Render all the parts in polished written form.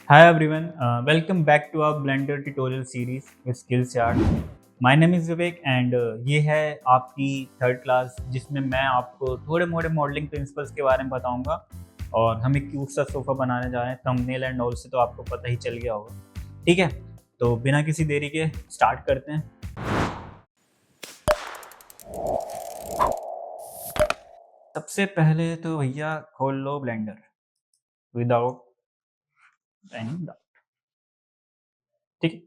Hi everyone, welcome back to our Blender tutorial series with Skillsyard. My name is Vivek and ये है आपकी third class जिसमें मैं आपको थोड़े मोड़े मॉडलिंग प्रिंसिपल्स के बारे में बताऊंगा और हम एक क्यूट सा सोफा बनाने जा रहे हैं। थंबनेल एंड ऑल से तो आपको पता ही चल गया होगा। ठीक है, तो बिना किसी देरी के स्टार्ट करते हैं। सबसे पहले तो भैया खोल लो ब्लेंडर विदाउट एनी डाउट। ठीक है,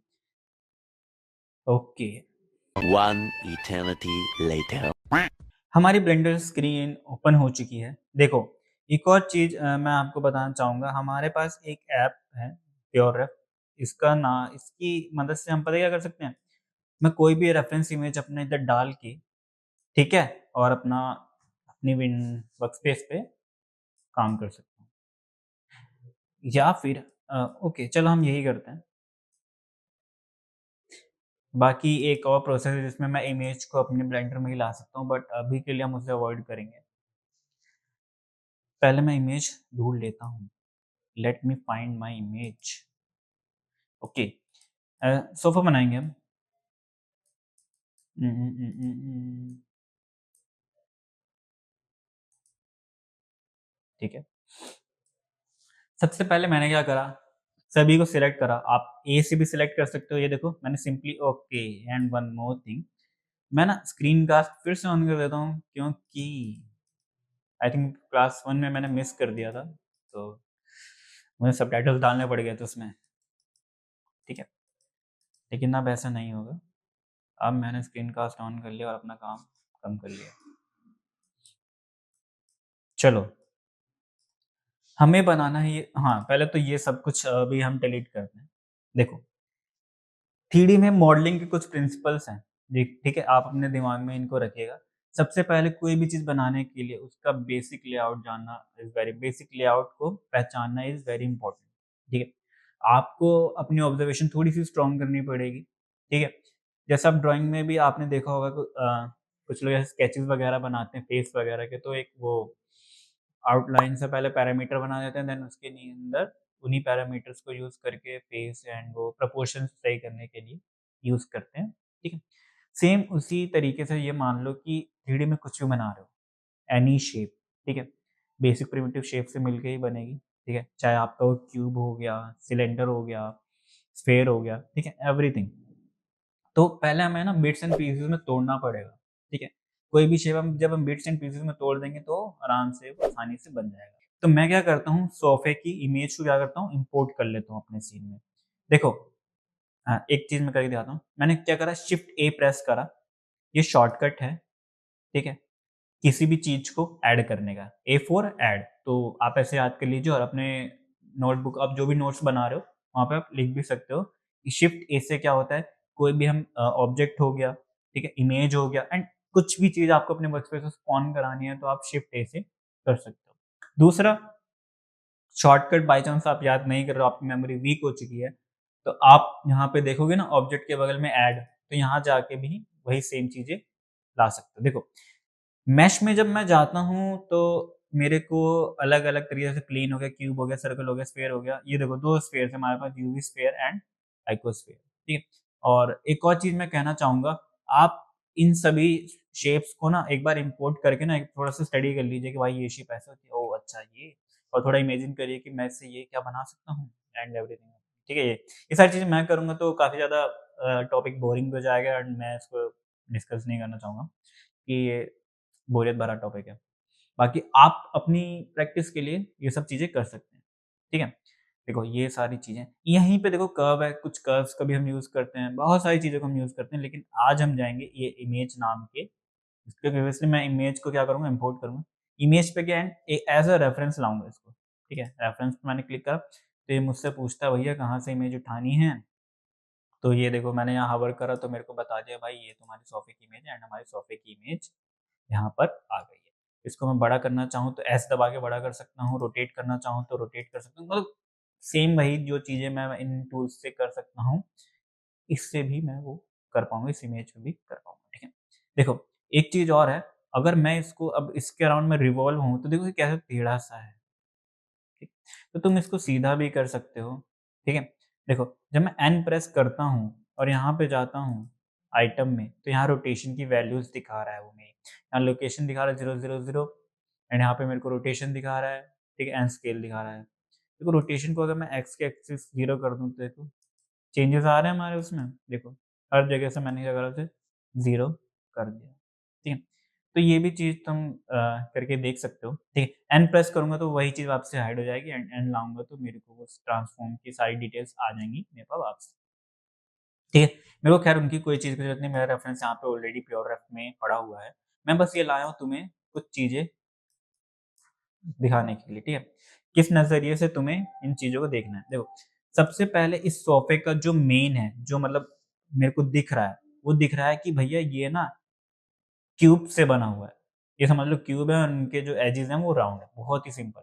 ओके। One eternity later. हमारी ब्लेंडर स्क्रीन ओपन हो चुकी है। देखो, एक और चीज़ मैं आपको बताना चाहूँगा, हमारे पास एक ऐप है प्योररेफ। इसकी मदद से हम पता है क्या कर सकते हैं? मैं कोई भी रेफ़रेंस इमेज अपने इधर डाल के, ठीक है? और अपनी वर्कस्पेस पे काम कर सकता हूँ। या फिर ओके, चलो हम यही करते हैं। बाकी एक और प्रोसेस है जिसमें मैं इमेज को अपने ब्लेंडर में ही ला सकता हूँ, बट अभी के लिए हम उसे अवॉइड करेंगे। पहले मैं इमेज ढूँढ लेता हूँ। Let me find my image. Okay, sofa बनाएंगे हम। हम्म, हम्म, हम्म, हम्म, ठीक है। सबसे पहले मैंने क्या करा, सभी को सिलेक्ट करा। आप ए से भी सिलेक्ट कर सकते हो। ये देखो मैंने simply okay. And one more thing, मैं ना स्क्रीन कास्ट फिर से ऑन कर देता हूँ क्योंकि आई थिंक क्लास वन में मैंने मिस कर दिया था, तो मुझे सबटाइटल्स डालने पड़ गए थे उसमें। ठीक है, लेकिन अब ऐसा नहीं होगा। अब मैंने स्क्रीन कास्ट ऑन कर लिया और अपना काम कम कर लिया। चलो, हमें बनाना है ये। हाँ, पहले तो ये सब कुछ अभी हम डिलीट करते हैं। देखो, 3D में मॉडलिंग के कुछ प्रिंसिपल्स हैं। जी, ठीक है, आप अपने दिमाग में इनको रखिएगा। सबसे पहले कोई भी चीज़ बनाने के लिए उसका बेसिक लेआउट जानना इज़ वेरी बेसिक लेआउट को पहचानना इज़ वेरी इंपॉर्टेंट। ठीक है? आपको अपनी ऑब्जर्वेशन थोड़ी-सी स्ट्रॉन्ग करनी पड़ेगी। ठीक है? जैसे आप ड्राइंग में भी आपने देखा होगा कुछ लोग ऐसे स्केचेस वगैरह बनाते हैं फेस वगैरह के, तो एक वो आउटलाइन से पहले पैरामीटर बना देते हैं, देन उसके अंदर उन्हीं पैरामीटर्स को यूज़ करके फेस एंड वो प्रोपोर्शंस सही करने के लिए यूज़ करते हैं। ठीक है? सेम उसी तरीके से ये मान लो कि 3D में कुछ भी बना रहे हो, एनी शेप, ठीक है? बेसिक प्रिमिटिव शेप से मिलके ही बनेगी, ठीक है? चाहे आपका वो क्यूब हो गया, सिलेंडर हो गया, स्फेयर हो गया, ठीक है? एवरीथिंग। तो पहले हमें ना बिट्स एंड पीसेस में तोड़ना पड़ेगा, ठीक है? कोई भी शेप हम जब हम बिट्स एंड पीसेस में तोड़ देंगे तो आराम से वो आसानी से बन जाएगा। तो मैं क्या करता हूँ, सोफे की इमेज को क्या करता हूँ, इंपोर्ट कर लेता हूँ अपने सीन में। देखो, एक चीज़ मैं करके दिखाता हूँ। मैंने क्या करा, शिफ्ट ए प्रेस करा, ये शॉर्टकट है, ठीक है? किसी भी चीज़ को ऐड करने का, ए फॉर ऐड। तो आप ऐसे याद कर लीजिए और अपने नोटबुक, आप जो भी नोट्स बना रहे हो, वहाँ पे आप लिख भी सकते हो कि शिफ्ट ए से क्या होता है, कोई भी हम ऑब्जेक्ट हो गया, ठीक है, इमेज हो गया एंड कुछ भी चीज़ आपको अपने वर्कस्पेस में स्पॉन करानी है, तो आप शिफ्ट ए से कर सकते हो। दूसरा, शॉर्टकट बाय चांस आप याद नहीं कर रहे हो, आपकी मेमोरी वीक हो चुकी है, तो आप यहाँ पे देखोगे ना ऑब्जेक्ट के बगल में ऐड, तो यहाँ जाके भी वही सेम चीज़ें ला सकते हो। देखो, मेश में जब मैं जाता हूँ तो मेरे को अलग-अलग तरीके से प्लेन हो गया, क्यूब हो गया, सर्कल हो गया, स्फीयर हो गया। ये देखो 2 स्फीयर्स है हमारे पास, यूवी स्फीयर एंड आइकोस्फीयर, ठीक है? और एक और चीज़ मैं कहना चाहूँगा, आप इन सभी शेप्स को ना एक बार इम्पोर्ट करके ना एक थोड़ा-सा स्टडी कर लीजिए कि भाई ये शेप ऐसे होती है, ओह! अच्छा ये, और थोड़ा इमेजिन करिए कि मैं इससे ये क्या बना सकता हूँ एंड एवरीथिंग। ठीक है? ये सारी चीज़ें मैं करूँगा तो काफ़ी ज़्यादा टॉपिक बोरिंग हो जाएगा एंड मैं इसको डिस्कस नहीं करना चाहूँगा कि ये बोरियत भरा टॉपिक है। बाकी आप अपनी प्रैक्टिस के लिए ये सब चीज़ें कर सकते हैं, ठीक है? देखो ये सारी चीज़ें, यहीं पे देखो कर्व है, कुछ कर्व्स का भी हम यूज़ करते हैं, बहुत सारी चीज़ों को हम यूज़ करते हैं, लेकिन आज हम जाएँगे ये इमेज नाम के, इसके प्रीवियसली मैं इमेज को क्या करूँगा, इम्पोर्ट करूँगा। इमेज पे क्या है, एज़ अ रेफरेंस लाऊँगा इसको, ठीक है? रेफरेंस पे मैंने क्लिक करा, तो ये मुझसे पूछता है भैया कहाँ से इमेज उठानी है? तो ये देखो मैंने यहाँ हॉवर करा तो मेरे को बता दिया भाई ये तुम्हारी सोफ़े की इमेज है एंड हमारी सोफ़े की इमेज यहाँ पर आ गई है। इसको मैं बड़ा करना चाहूँ तो एस दबा के बड़ा कर सकता हूँ, रोटेट करना चाहूँ तो रोटेट कर सकता हूँ। मतलब सेम वही जो चीज़ें मैं इन टूल्स से कर सकता हूँ, इससे भी मैं वो कर पाऊँगा, इस इमेज में भी कर पाऊँगा, ठीक है? देखो, एक चीज़ और है, अगर मैं इसको अब इसके अराउंड में रिवॉल्व हूँ, तो देखो ये कैसे टेढ़ा-सा है, ठीक? तो तुम इसको सीधा भी कर सकते हो, ठीक है? देखो, जब मैं एन प्रेस करता हूँ और यहाँ पे जाता हूँ आइटम में, तो यहाँ रोटेशन की वैल्यूज़ दिखा रहा है वो मेरी। यहाँ लोकेशन दिखा रहा है 0, 0, 0 एंड यहाँ पे मेरे को रोटेशन दिखा रहा है, ठीक है? एंड स्केल दिखा रहा है। देखो रोटेशन को अगर मैं एक्स के एक्सिस 0 कर दूँ तो देखो चेंजेस आ रहे हैं हमारे उसमें, देखो हर जगह से मैंने क्या करा उसे 0 कर दिया, ठीक है? तो ये भी चीज़ तुम करके देख सकते हो, ठीक है? एन प्रेस करूँगा तो वही चीज़ आपसे हाइड हो जाएगी एंड एन लाऊँगा तो मेरे को उस ट्रांसफ़ॉर्म की सारी डिटेल्स आ जाएँगी मेरे पास वापस, ठीक है? मेरे को ख़ैर उनकी कोई चीज़ की ज़रूरत नहीं, मेरा रेफ़रेंस यहाँ पे ऑलरेडी प्योर रेफ में पड़ा हुआ है। मैं बस ये लाया हूँ तुम्हें कुछ चीज़ें दिखाने के लिए, ठीक है? किस नज़रिए से तुम्हें इन चीज़ों को देखना है। देखो, सबसे पहले इस सोफ़े का जो मेन है, जो मतलब मेरे को दिख रहा है, वो दिख रहा है कि भैया ये ना क्यूब से बना हुआ है। ये समझ लो क्यूब है और उनके जो एजेस हैं वो राउंड है, बहुत ही सिंपल।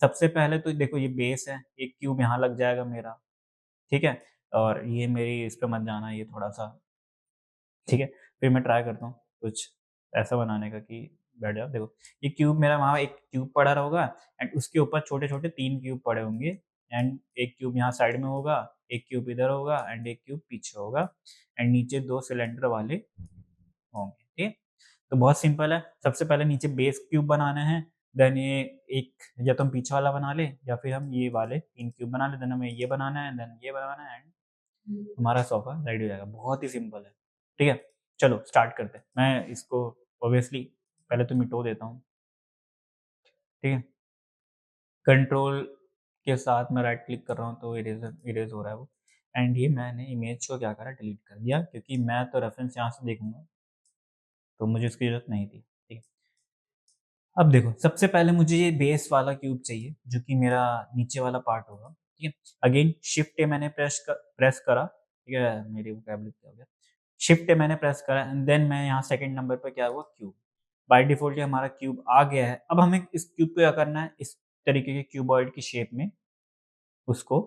सबसे पहले तो देखो ये बेस है, एक क्यूब यहाँ लग जाएगा मेरा, ठीक है? और ये मेरी इस पे मत जाना ये थोड़ा-सा, ठीक है? फिर मैं ट्राई करता हूँ कुछ ऐसा बनाने का कि बैठ जाओ। देखो, ये क्यूब मेरा वहाँ एक क्यूब पड़ा होगा एंड उसके ऊपर छोटे-छोटे 3 क्यूब पड़े होंगे एंड एक क्यूब यहाँ साइड में होगा, एक क्यूब इधर होगा एंड एक क्यूब पीछे होगा एंड नीचे 2 सिलेंडर वाले होंगे, ठीक है? तो बहुत सिंपल है, सबसे पहले नीचे बेस क्यूब बनाना है, देन ये एक या तो हम पीछे वाला बना लें या फिर हम ये वाले 3 क्यूब बना लें, देन हमें ये बनाना है, देन ये बनाना है एंड हमारा सोफ़ा रेडी हो जाएगा। बहुत ही सिंपल है, ठीक है? चलो स्टार्ट करते हैं। मैं इसको ऑब्वियसली पहले तो मिटो देता हूँ, ठीक है? कंट्रोल के साथ मैं राइट क्लिक कर रहा हूँ तो इरेज़ हो रहा है वो एंड ये मैंने इमेज को क्या करा डिलीट कर दिया क्योंकि मैं तो रेफ़रेंस यहाँ से देखूँगा, तो मुझे उसकी ज़रूरत नहीं थी, ठीक है? अब देखो, सबसे पहले मुझे ये बेस वाला क्यूब चाहिए, जो कि मेरा नीचे वाला पार्ट होगा, ठीक है? अगेन शिफ्ट ए मैंने प्रेस करा, ठीक है? मेरी वोकैब्युलरी क्या हो गया? शिफ्ट ए मैंने प्रेस करा एंड देन मैं यहाँ सेकंड नंबर पे क्या हुआ क्यूब। बाय डिफ़ॉल्ट ये हमारा क्यूब आ गया है। अब हमें इस क्यूब को क्या करना है, इस तरीके के क्यूबॉइड की शेप में उसको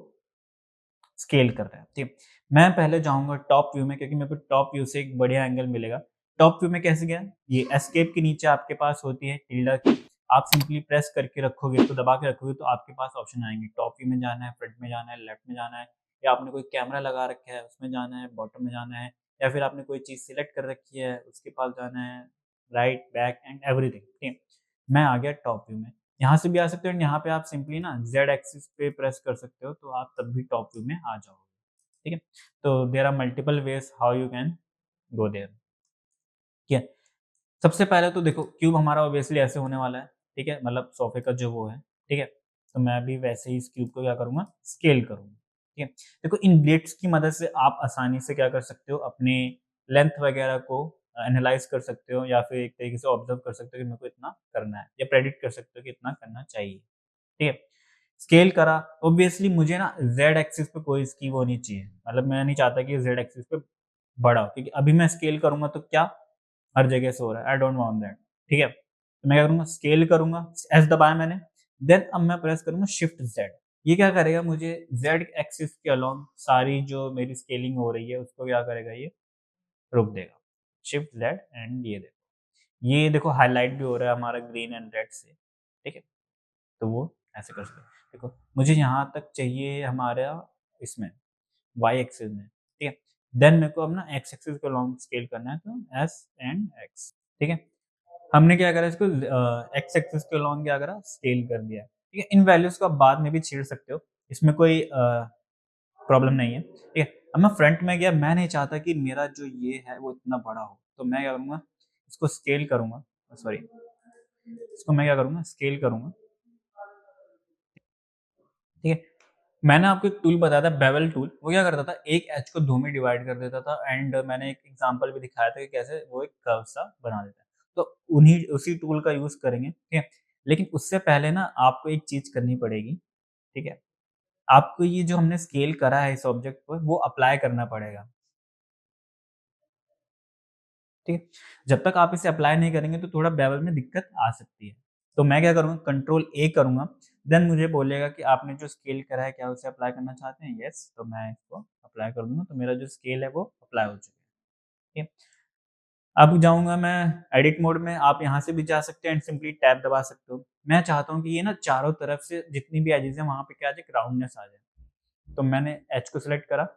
स्केल कर रहे हैं, ठीक है। मैं पहले जाऊँगा टॉप व्यू में क्योंकि मेरे को टॉप व्यू से एक बढ़िया एंगल मिलेगा। टॉप व्यू में कैसे गया? ये एस्केप के नीचे आपके पास होती है टिल्डा की, आप सिंपली प्रेस करके रखोगे, इसको दबा के रखोगे तो आपके पास ऑप्शन आएँगे। टॉप व्यू में जाना है, फ्रंट में जाना है, लेफ्ट में जाना है या आपने कोई कैमरा लगा रखा है उसमें जाना है, बॉटम में जाना है या फिर आपने कोई चीज़ सिलेक्ट कर रखी है उसके पास जाना है, राइट, बैक एंड एवरीथिंग, ठीक है। मैं आ गया टॉप व्यू में। यहाँ से भी आ सकते हो एंड यहाँ पे आप सिंपली ना ज़ेड एक्सिस पे प्रेस कर सकते हो तो आप तब भी टॉप व्यू में आ जाओगे। ठीक है? तो there are multiple ways how you can go there, ठीक है? सबसे पहले तो देखो क्यूब हमारा ऑब्वियसली ऐसे होने वाला है, ठीक है? मतलब सोफ़े का जो वो है, ठीक है? तो मैं भी वैसे ही इस क्यूब को क्या करूँगा स्केल करूँगा, ठीक है? देखो इन ब्लेड्स की मदद से आप आसानी से क्या कर सकते हो अपने लेंथ वगैरह को एनालाइज़ कर सकते हो या फिर एक तरीके से ऑब्ज़र्व कर सकते हो कि मेरे को इतना करना है या प्रेडिक्ट कर सकते हो कि इतना करना चाहिए, ठीक है? स्केल करा, ऑब्वियसली मुझे ना ज़ेड एक्सिस पे कोई इसकी वो नहीं चाहिए, मतलब मैं नहीं चाहता कि ज़ेड एक्सिस पे बड़ा हो क्योंकि अभी मैं स्केल करूँगा तो क्या हर जगह से हो रहा है, आई डोंट वांट दैट, ठीक है? तो मैं क्या करूँगा स्केल करूँगा, एस दबाया मैंने, देन अब मैं प्रेस करूँगा शिफ्ट ज़ेड, ये क्या करेगा मुझे ज़ेड एक्सिस के अलोंग सारी जो मेरी स्केलिंग हो रही है उसको क्या करेगा ये रोक देगा। शिफ्ट ज़ेड एंड ये देखो हाइलाइट भी हो रहा है हमारा ग्रीन एंड रेड से, ठीक है? तो वो ऐसे कर सकते हैं। देखो, मुझे यहाँ तक चाहिए हमारा इसमें वाई एक्सिस में, ठीक है? देन मेरे को अब ना एक्स एक्सिस को लॉन्ग स्केल करना है तो एस एंड एक्स, ठीक है? हमने क्या करा इसको एक्स एक्सिस के लॉन्ग क्या करा स्केल कर दिया, ठीक है? इन वैल्यूज़ को आप बाद में भी छेड़ सकते हो, इसमें कोई प्रॉब्लम नहीं है, ठीक है? अब मैं फ्रंट में गया, मैं नहीं चाहता कि मेरा जो ये है वो इतना बड़ा हो, तो मैं क्या करूँगा इसको स्केल करूँगा सॉरी इसको मैं क्या करूँगा स्केल करूँगा, ठीक है? मैंने आपको एक टूल बताया था बेवल टूल, वो क्या करता था एक एज को 2 में डिवाइड कर देता था एंड मैंने एक एग्ज़ाम्पल भी दिखाया था कि कैसे वो एक कर्व सा बना देता है। तो उन्हीं उसी टूल का यूज़ करेंगे, ठीक है? लेकिन उससे पहले ना आपको एक चीज़ करनी पड़ेगी, ठीक है? आपको ये जो हमने स्केल करा है इस ऑब्जेक्ट पर वो अप्लाई करना पड़ेगा, ठीक है? जब तक आप इसे अप्लाई नहीं करेंगे तो थोड़ा बेवल में दिक्कत आ सकती है। तो मैं क्या करूँगा कंट्रोल ए करूँगा, देन मुझे बोलेगा कि आपने जो स्केल करा है क्या उसे अप्लाई करना चाहते हैं? येस, तो मैं इसको अप्लाई कर दूँगा, तो मेरा जो स्केल है वो अप्लाई हो चुका है, ठीक है? अब जाऊँगा मैं एडिट मोड में, आप यहाँ से भी जा सकते हैं एंड सिंपली टैब दबा सकते हो। मैं चाहता हूँ कि ये ना चारों तरफ से जितनी भी एजेज़ हैं वहाँ पे क्या आ जाए एक राउंडनेस आ जाए। तो मैंने एच को सिलेक्ट करा।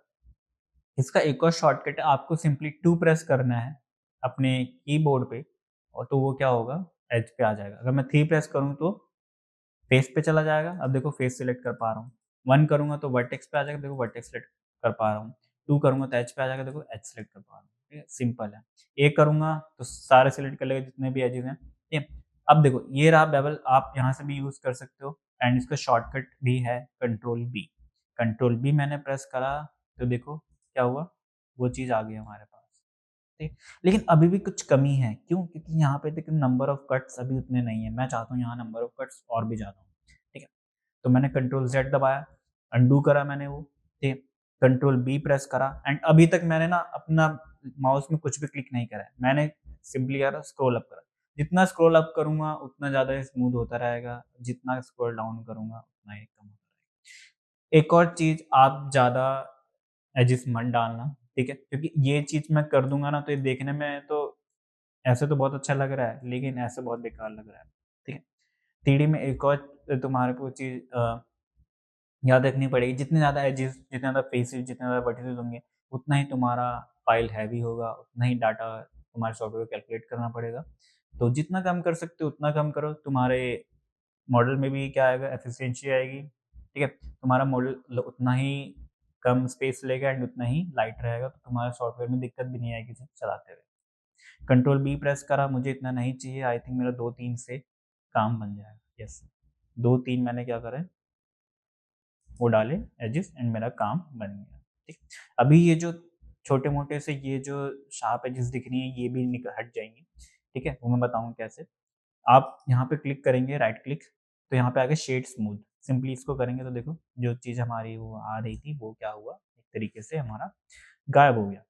इसका एक और शॉर्टकट है, आपको सिंपली 2 प्रेस करना है अपने कीबोर्ड पे और तो वो क्या होगा, एज पे आ जाएगा। अगर मैं 3 प्रेस करूँ तो फेस पे चला जाएगा। अब देखो फेस सिलेक्ट कर पा रहा हूँ। 1 करूँगा तो वर्टेक्स पे आ जाएगा, देखो वर्टेक्स सिलेक्ट कर पा रहा हूँ। 2 करूँगा तो एज पे आ जाएगा, देखो एज सिलेक्ट कर पा रहा हूँ। ठीक है, सिंपल है। 1 करूँगा तो सारे सिलेक्ट कर लेगा जितने भी एजेस हैं। ठीक है, अब देखो ये रहा बेवल, आप यहाँ से भी यूज़ कर सकते हो एंड इसका शॉर्टकट भी है कंट्रोल बी। कंट्रोल बी मैंने प्रेस करा तो देखो क्या हुआ, वो चीज़ आ गई हमारे पास। ठीक, लेकिन अभी भी कुछ कमी है, क्यों? क्योंकि यहाँ पे देखिए नंबर ऑफ कट्स अभी उतने नहीं है, मैं चाहता हूँ यहाँ नंबर ऑफ कट्स और भी ज़्यादा हो। ठीक है, तो मैंने कंट्रोल ज़ेड दबाया, अनडू करा मैंने वो, ठीक है, कंट्रोल बी प्रेस करा एंड अभी तक मैंने ना अपना माउस में कुछ भी क्लिक नहीं करा है, मैंने सिंपली क्या करा, स्क्रॉल अप करा। जितना स्क्रॉल अप करूँगा उतना ज़्यादा ये स्मूथ होता रहेगा, जितना स्क्रॉल डाउन करूँगा उतना ही कम होता रहेगा। एक और चीज़, आप ज़्यादा एजेस मत डालना, ठीक है? क्योंकि ये चीज़ मैं कर दूँगा ना तो ये देखने में तो ऐसे तो बहुत अच्छा लग रहा है, लेकिन ऐसे बहुत बेकार लग रहा है, ठीक है? 3D में एक और तुम्हारे को चीज़ याद रखनी पड़ेगी, जितने ज़्यादा एजेस, जितने ज़्यादा फेसेस, जितने ज़्यादा वर्टिसेस होंगे, उतना ही तुम्हारा फाइल हैवी होगा, उतना ही डाटा तुम्हारे सॉफ्टवेयर को कैलकुलेट करना पड़ेगा। तो जितना कम कर सकते हो उतना कम करो, तुम्हारे मॉडल में भी क्या आएगा, एफिशिएंसी आएगी, ठीक है? तुम्हारा मॉडल उतना ही कम स्पेस लेगा एंड उतना ही लाइट रहेगा, तो तुम्हारे सॉफ्टवेयर में दिक्कत भी नहीं आएगी इसे चलाते हुए। कंट्रोल बी प्रेस करा, मुझे इतना नहीं चाहिए, आई थिंक मेरा 2-3 से काम बन जाएगा। यस, 2-3 मैंने क्या करा है, वो डाले एजेस एंड मेरा काम बन गया। ठीक, अभी ये जो छोटे-मोटे से ये जो शार्प एजेस दिख रही हैं, ये भी हट जाएंगी। ठीक है, वो मैं बताऊँ कैसे। आप यहाँ पे क्लिक करेंगे, राइट क्लिक, तो यहाँ पे आ गया शेड स्मूथ। सिंपली इसको करेंगे तो देखो जो चीज़ हमारी वो आ रही थी वो क्या हुआ, एक तरीके से हमारा गायब हो गया।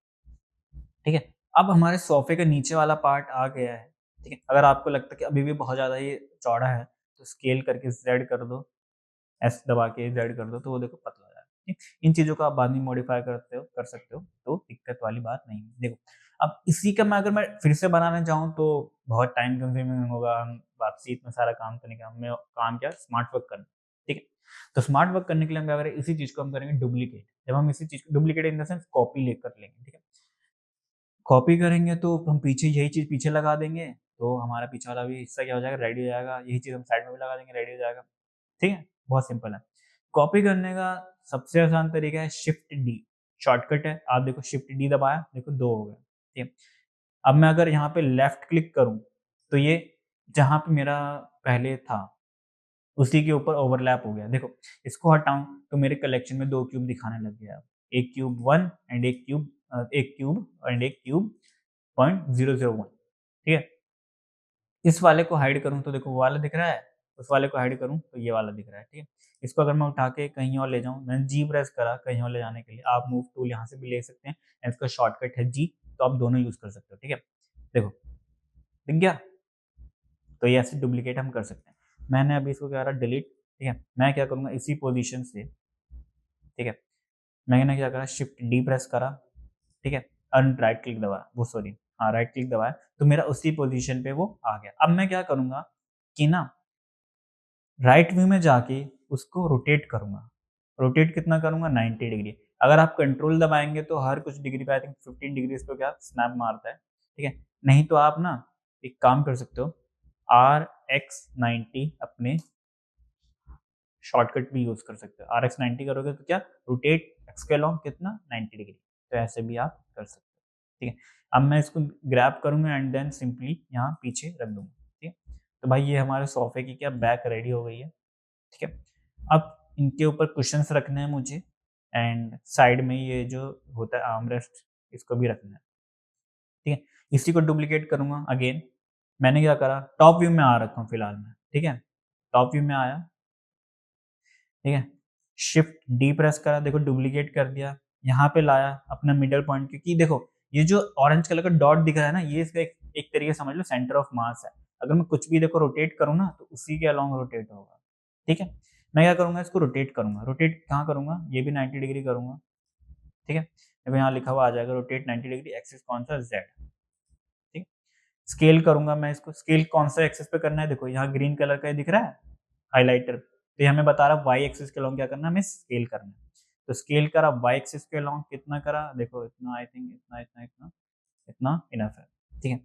ठीक है, अब हमारे सोफे का नीचे वाला पार्ट आ गया है। ठीक है, अगर आपको लगता है कि अभी भी बहुत ज़्यादा ये चौड़ा है तो स्केल करके ज़ेड कर दो, एस दबा के ज़ेड कर दो तो वो देखो पतला हो जाएगा। ठीक, इन चीज़ों को आप बाद में मॉडिफाई कर सकते हो, तो दिक्कत वाली बात नहीं है। देखो, अब इसी का मैं अगर मैं फिर से बनाना चाहूँ तो बहुत टाइम कंज्यूमिंग होगा, हम वापसी इतना सारा काम करने का, हमें काम क्या, स्मार्ट वर्क करना। ठीक है, तो स्मार्ट वर्क करने के लिए हम क्या करें, इसी चीज़ को हम करेंगे डुप्लीकेट। जब हम इसी चीज़ को duplicate in the sense copy लेकर लेंगे, ठीक है? कॉपी करेंगे तो हम पीछे यही चीज़ पीछे लगा देंगे, तो हमारा पीछे वाला भी हिस्सा क्या हो जाएगा, रेडी हो जाएगा। यही चीज़ हम साइड में भी लगा देंगे, रेडी हो जाएगा। ठीक है? बहुत सिंपल है। कॉपी करने का सबसे आसान तरीका है शिफ्ट डी, शॉर्टकट है। आप देखो शिफ्ट डी दबाया, देखो 2 हो गए। ठीक है? अब मैं अगर यहाँ पे लेफ्ट क्लिक करूँ, तो ये जहाँ पे मेरा पहले था, उसी के ऊपर ओवरलैप हो गया। देखो, इसको हटाऊँ तो मेरे कलेक्शन में 2 क्यूब दिखाने लग गया अब। एक क्यूब 1 एंड एक क्यूब एंड एक क्यूब 0.001, ठीक है? इस वाले को हाइड करूँ तो देखो वो वाला दिख रहा है, उस वाले को हाइड करूँ तो ये वाला दिख रहा है, ठीक है? इसको अगर मैं उठा के कहीं और ले जाऊँ, मैंने जी प्रेस करा कहीं और ले जाने के लिए, आप मूव टूल यहाँ से भी ले सकते हैं एंड इसका शॉर्टकट है जी, तो आप दोनों यूज़ कर सकते हो, ठीक है? देखो, दिख गया? तो ये ऐसे डुप्लीकेट हम कर सकते हैं। मैंने अभी इसको क्या करा, डिलीट, ठीक है? मैं क्या करूँगा, इसी पोज़ीशन से, ठीक है? मैंने क्या करा, शिफ्ट डी प्रेस करा, ठीक है? राइट क्लिक दबाया, वो सॉरी, हाँ, राइट क्लिक दबाया, तो मेरा उसी पोज़ीशन पे वो आ गया। अब मैं क्या करूँगा कि ना राइट व्यू में जाके उसको रोटेट करूँगा। रोटेट कितना करूँगा, 90 डिग्री। अगर आप कंट्रोल दबाएँगे तो हर कुछ डिग्री पे आई थिंक 15 डिग्रीज़ पे क्या स्नैप मारता है, ठीक है? नहीं तो आप ना एक काम कर सकते हो, RX 90 अपने शॉर्टकट भी यूज़ कर सकते हो। RX 90 करोगे तो क्या, रोटेट एक्स के अलोंग कितना, 90 डिग्री। तो ऐसे भी आप कर सकते हो, ठीक है? अब मैं इसको ग्रैब करूँगा एंड देन सिंपली यहाँ पीछे रख दूँगा, ठीक है? तो भाई ये हमारे सोफ़े की क्या बैक रेडी हो गई है, ठीक है? अब इनके ऊपर कुशन्स रखने हैं मुझे एंड साइड में ये जो होता है आर्मरेस्ट, इसको भी रखना है, ठीक है? इसी को डुप्लीकेट करूँगा अगेन। मैंने क्या करा, टॉप व्यू में आ रखा हूँ फिलहाल मैं, ठीक है? टॉप व्यू में आया, ठीक है? शिफ्ट डी प्रेस करा, देखो डुप्लीकेट कर दिया। यहाँ पे लाया अपना मिडल पॉइंट, क्योंकि देखो ये जो ऑरेंज कलर का डॉट दिख रहा है ना, ये इसका एक तरीके से समझ लो सेंटर ऑफ मास है। अगर मैं कुछ भी देखो रोटेट करूँ ना तो उसी के अलोंग रोटेट होगा, ठीक है? मैं क्या करूँगा, इसको रोटेट करूँगा। रोटेट कहाँ करूँगा, ये भी 90 डिग्री करूँगा, ठीक है? देखो यहाँ लिखा हुआ आ जाएगा रोटेट 90 डिग्री, एक्सिस कौन-सा, ज़ेड, ठीक है? स्केल करूँगा मैं इसको, स्केल कौन-सा एक्सिस पे करना है, देखो यहाँ ग्रीन कलर का ये दिख रहा है हाइलाइटर, तो ये हमें बता रहा है वाई एक्सिस के अलोंग क्या करना है, हमें स्केल करना है। तो स्केल करा वाई एक्सिस के अलॉन्ग कितना करा, देखो इतना, आई थिंक इतना इतना इतना इतना इनफ है, ठीक है।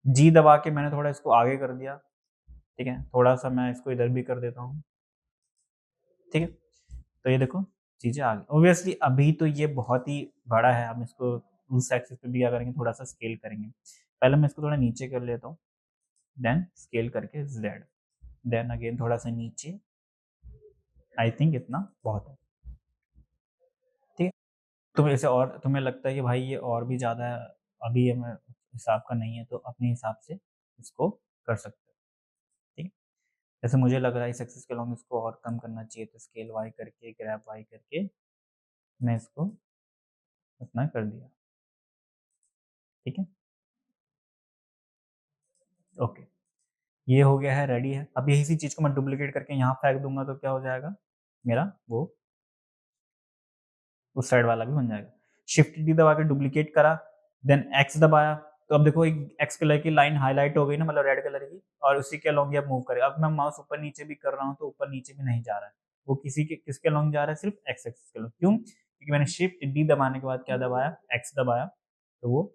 जी दबा के मैंने थोड़ा इसको आगे कर दिया, ठीक है, थोड़ा सा मैं इसको इधर भी कर देता हूँ, ठीक है। तो ये देखो चीज़ें आ गई। ऑब्वियसली अभी तो ये बहुत ही बड़ा है, हम इसको उस एक्सिस पे भी क्या करेंगे, थोड़ा सा स्केल करेंगे। पहले मैं इसको थोड़ा नीचे कर लेता हूँ, देन स्केल करके जेड, देन अगेन थोड़ा सा नीचे, आई थिंक इतना बहुत है, ठीक है। तुम्हें इसे और तुम्हें लगता है कि भाई ये और भी ज़्यादा है, अभी ये मैं हिसाब का नहीं है, तो अपने हिसाब से इसको कर सकते हो, ठीक है। जैसे मुझे लग रहा है इस एक्सिस के अलॉन्ग इसको और कम करना चाहिए, तो स्केल वाई करके, ग्रैब वाई करके मैं इसको उतना कर दिया, ठीक है। ओके, ये हो गया है, रेडी है। अब यही सी चीज़ को मैं डुप्लीकेट करके यहाँ फेंक दूँगा तो क्या हो जाएगा, मेरा वो उस साइड वाला भी बन जाएगा। शिफ्ट डी दबा के डुप्लीकेट करा, देन एक्स दबाया, तो अब देखो एक एक्स कलर की लाइन हाइलाइट हो गई ना, मतलब रेड कलर की, और उसी के अलोंग ये अब मूव करे। अब मैं माउस ऊपर नीचे भी कर रहा हूँ तो ऊपर नीचे भी नहीं जा रहा है, वो किसके अलोंग जा रहा है, सिर्फ एक्स एक्सिस के अलोंग। क्यों? क्योंकि मैंने शिफ्ट डी दबाने के बाद क्या दबाया, एक्स दबाया, तो वो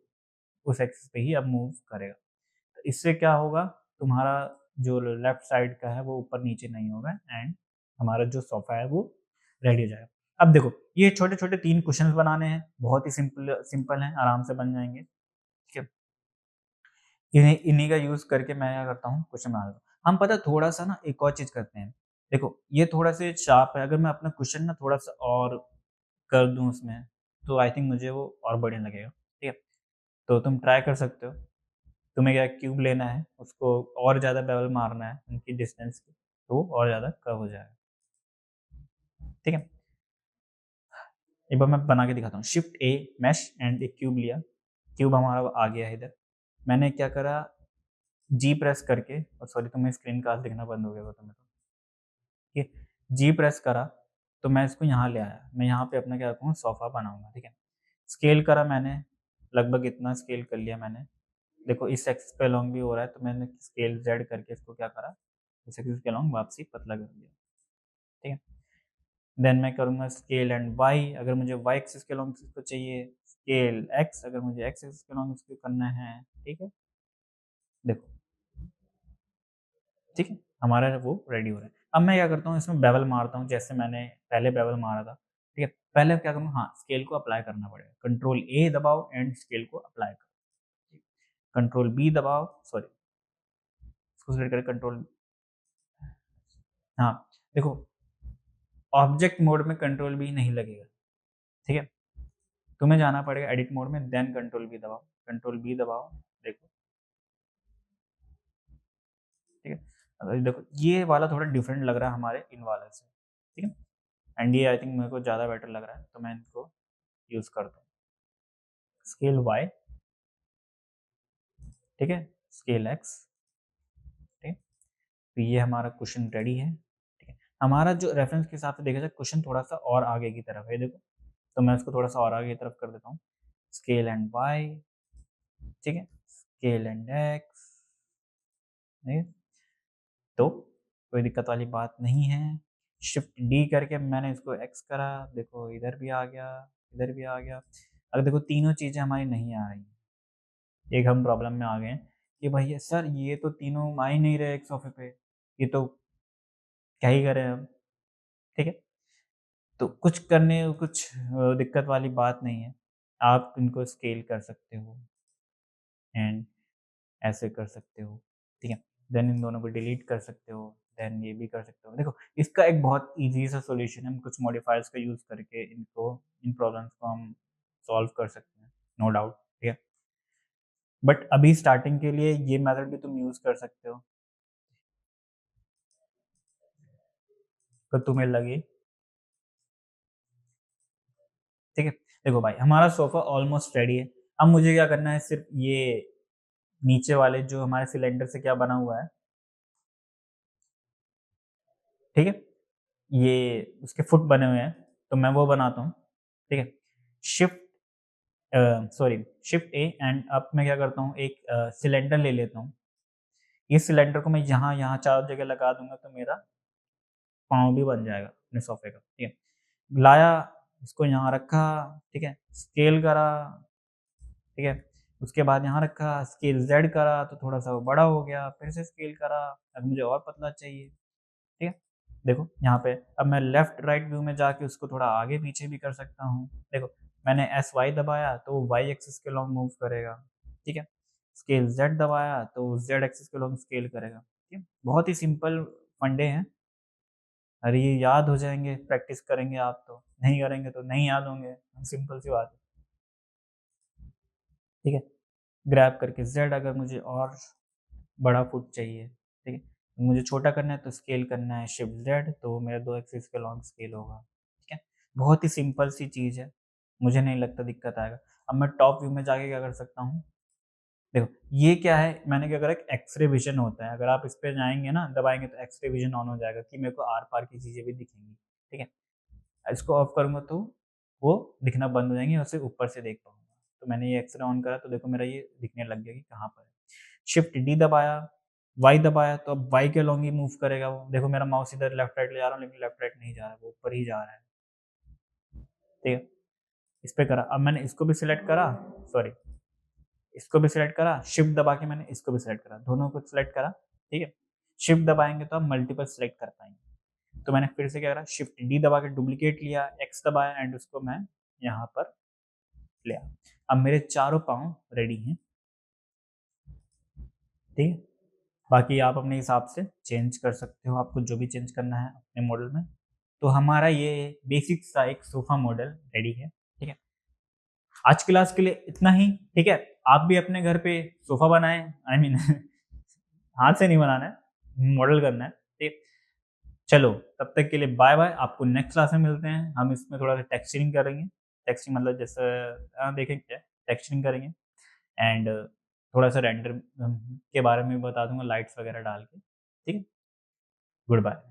उस एक्सिस पे ही अब मूव करेगा। तो इससे क्या होगा, तुम्हारा जो लेफ्ट साइड का है वो ऊपर नीचे नहीं होगा, एंड हमारा जो सोफा है वो रेडी हो जाएगा। अब देखो ये छोटे छोटे 3 कुशन्स बनाने हैं, बहुत ही सिंपल सिंपल हैं, आराम से बन जाएंगे, ठीक है। इन्हीं इन्हीं का यूज करके मैं क्या करता हूँ, कुशन बना देता हूँ। हम पता है थोड़ा सा ना एक और चीज करते हैं, देखो ये थोड़ा से शार्प है, अगर मैं अपना कुशन ना थोड़ा सा और कर दूं उसमें, तो आई थिंक मुझे वो और बढ़िया लगेगा, ठीक है। तो तुम ट्राई कर सकते हो, तुम्हें क्या क्यूब लेना है, उसको और ज़्यादा बेवल मारना है उनकी डिस्टेंस की, तो और ज़्यादा कर्व हो जाएगा, ठीक है। एक बार मैं बना के दिखाता हूँ। शिफ्ट ए मैश एंड एक क्यूब लिया, क्यूब हमारा आ गया है इधर। मैंने क्या करा, जी प्रेस करके, और सॉरी तुम्हें स्क्रीन कास्ट दिखना बंद हो गया होगा तुम्हें, तो ठीक है, जी प्रेस करा, तो मैं इसको यहाँ ले आया, मैं यहाँ पे अपना क्या रखूँगा, सोफा बनाऊंगा, ठीक है। स्केल करा मैंने, लगभग इतना स्केल कर लिया मैंने, देखो इस एक्सिस पे लॉन्ग भी हो रहा है, तो मैंने स्केल जेड करके इसको क्या करा, इस एक्सिस के लॉन्ग वापसी पतला कर दिया, ठीक है। देन मैं करूँगा स्केल एंड वाई, अगर मुझे वाई एक्सिस के लॉन्ग इसको चाहिए, स्केल एक्स, अगर मुझे एक्स एक्सिस के लॉन्ग इसको करना है, ठीक है। देखो, ठीक है, हमारा वो रेडी हो रहा है। अब मैं क्या करता हूँ, इसमें बेवल मारता हूँ, जैसे मैंने पहले बेवल मारा था, ठीक है। पहले क्या करूँगा, हाँ स्केल को अप्लाई करना पड़ेगा, कंट्रोल ए दबाओ एंड स्केल को अप्लाई करो, कंट्रोल बी दबाओ, सॉरी इसको सिलेक्ट करें, कंट्रोल, हाँ देखो ऑब्जेक्ट मोड में कंट्रोल बी नहीं लगेगा, ठीक है। तुम्हें जाना पड़ेगा एडिट मोड में, देन कंट्रोल बी दबाओ, कंट्रोल बी दबाओ, देखो, ठीक है। अगर देखो ये वाला थोड़ा डिफरेंट लग रहा है हमारे इन वाले से, ठीक है, एंड ये आई थिंक मेरे को ज़्यादा बेटर लग रहा है, तो मैं इनको यूज़ करता हूँ। स्केल वाई, ठीक है, स्केल एक्स, ठीक है। तो ये हमारा क्वेश्चन रेडी है, ठीक है। हमारा जो रेफरेंस के हिसाब से देखा जाए, क्वेश्चन थोड़ा सा और आगे की तरफ है, देखो, तो मैं उसको थोड़ा सा और आगे की तरफ कर देता हूँ। स्केल एंड वाई, ठीक है, स्केल एंड एक्स, ठीक है। तो कोई दिक्कत वाली बात नहीं है। शिफ्ट डी करके मैंने इसको एक्स करा, देखो इधर भी आ गया, इधर भी आ गया। अब देखो तीनों चीज़ें हमारी नहीं आ रही, एक हम प्रॉब्लम में आ गए हैं कि भैया सर ये तो तीनों आ ही नहीं रहे एक सोफे पे, ये तो क्या ही करें हम, ठीक है। तो कुछ दिक्कत वाली बात नहीं है, आप इनको स्केल कर सकते हो एंड ऐसे कर सकते हो, ठीक है। देन इन दोनों को डिलीट कर सकते हो, देन ये भी कर सकते हो। देखो इसका एक बहुत ईज़ी सा सॉल्यूशन है, हम कुछ मॉडिफायर्स का यूज़ करके इन प्रॉब्लम्स को हम सॉल्व कर सकते हैं, नो डाउट, ठीक है। बट अभी स्टार्टिंग के लिए ये मेथड भी तुम यूज़ कर सकते हो, तो तुम्हें लगे, ठीक है। देखो भाई हमारा सोफ़ा ऑलमोस्ट रेडी है, अब मुझे क्या करना है, सिर्फ ये नीचे वाले जो हमारे सिलेंडर से क्या बना हुआ है, ठीक है, ये उसके फुट बने हुए हैं, तो मैं वो बनाता हूँ, ठीक है। Shift sorry shift A and अब मैं क्या करता हूँ, एक सिलेंडर ले लेता हूँ, इस सिलेंडर को मैं यहाँ यहाँ चारों जगह लगा दूंगा, तो मेरा पाँव भी बन जाएगा अपने सोफे का, ठीक है। लाया, इसको यहाँ रखा, ठीक है, स्केल करा, ठीक है, उसके बाद यहाँ रखा, स्केल Z करा तो थोड़ा-सा वो बड़ा हो गया, फिर से स्केल करा, अब मुझे और पतला चाहिए, ठीक है। देखो यहाँ पे अब मैं लेफ्ट राइट व्यू में जाके उसको थोड़ा आगे पीछे भी कर सकता हूँ। देखो मैंने SY दबाया तो वो Y एक्सिस के लॉन्ग मूव करेगा, ठीक है। स्केल Z दबाया तो Z एक्सिस के लॉन्ग स्केल करेगा, ठीक है। बहुत ही सिंपल फंडे हैं और ये याद हो जाएँगे, प्रैक्टिस करेंगे आप तो, नहीं करेंगे तो नहीं याद होंगे, सिंपल सी बात है, ठीक है। ग्रैब करके Z अगर मुझे और बड़ा फुट चाहिए, ठीक है। मुझे छोटा करना है तो स्केल करना है शिफ्ट ज़ेड तो मेरा 2 एक्सिस के लॉन्ग स्केल होगा, ठीक है। बहुत ही सिंपल सी चीज़ है, मुझे नहीं लगता दिक्कत आएगा। अब मैं टॉप व्यू में जाके क्या कर सकता हूँ, देखो ये क्या है मैंने क्या करा एक एक्स-रे विज़न होता है, अगर आप इस पे जाएँगे ना दबाएँगे तो एक्स-रे विज़न ऑन हो जाएगा कि मेरे को आर-पार की चीज़ें भी दिखेंगी, ठीक है। इसको ऑफ करूँगा तो वो दिखना बंद हो जाएँगी और सिर्फ़ ऊपर से देख पाऊँगा। तो मैंने ये एक्स-रे ऑन करा तो देखो मेरा ये दिखने लग गया कि कहाँ पर है। शिफ्ट डी दबाया, वाई दबाया तो अब वाई के अलोंग ही मूव करेगा वो। देखो मेरा माउस इधर लेफ्ट राइट ले जा रहा हूँ लेकिन लेफ्ट राइट नहीं जा रहा है, वो ऊपर ही जा रहा है। ठीक है? इस पे करा, अब मैंने इसको भी सिलेक्ट करा, सॉरी इसको भी सिलेक्ट करा, शिफ्ट दबा के मैंने इसको भी सिलेक्ट करा, दोनों को सिलेक्ट करा, ठीक है? शिफ्ट दबाएँगे तो आप मल्टीपल सिलेक्ट कर पाएँगे। तो मैंने फिर से क्या करा शिफ्ट डी दबा के डुप्लीकेट लिया, एक्स दबाया एंड उसको मैं यहाँ पर ले आया। अब मेरे चारों पाँव रेडी हैं, ठीक है? बाकी आप अपने हिसाब से चेंज कर सकते हो, आपको जो भी चेंज करना है अपने मॉडल में। तो हमारा ये बेसिक सा एक सोफ़ा मॉडल रेडी है, ठीक है? आज क्लास के लिए इतना ही, ठीक है? आप भी अपने घर पे सोफ़ा बनाएँ, आई मीन हाथ से नहीं बनाना है, मॉडल करना है, ठीक? चलो, तब तक के लिए बाय-बाय, आपको नेक्स्ट क्लास में मिलते हैं। हम इसमें थोड़ा-सा टेक्सचरिंग करेंगे, टेक्सचरिंग मतलब जैसे देखेंगे क्या टेक्सचरिंग करेंगे एंड थोड़ा-सा रेंडर के बारे में भी बता दूँगा लाइट्स वगैरह डाल के, ठीक है? Good bye.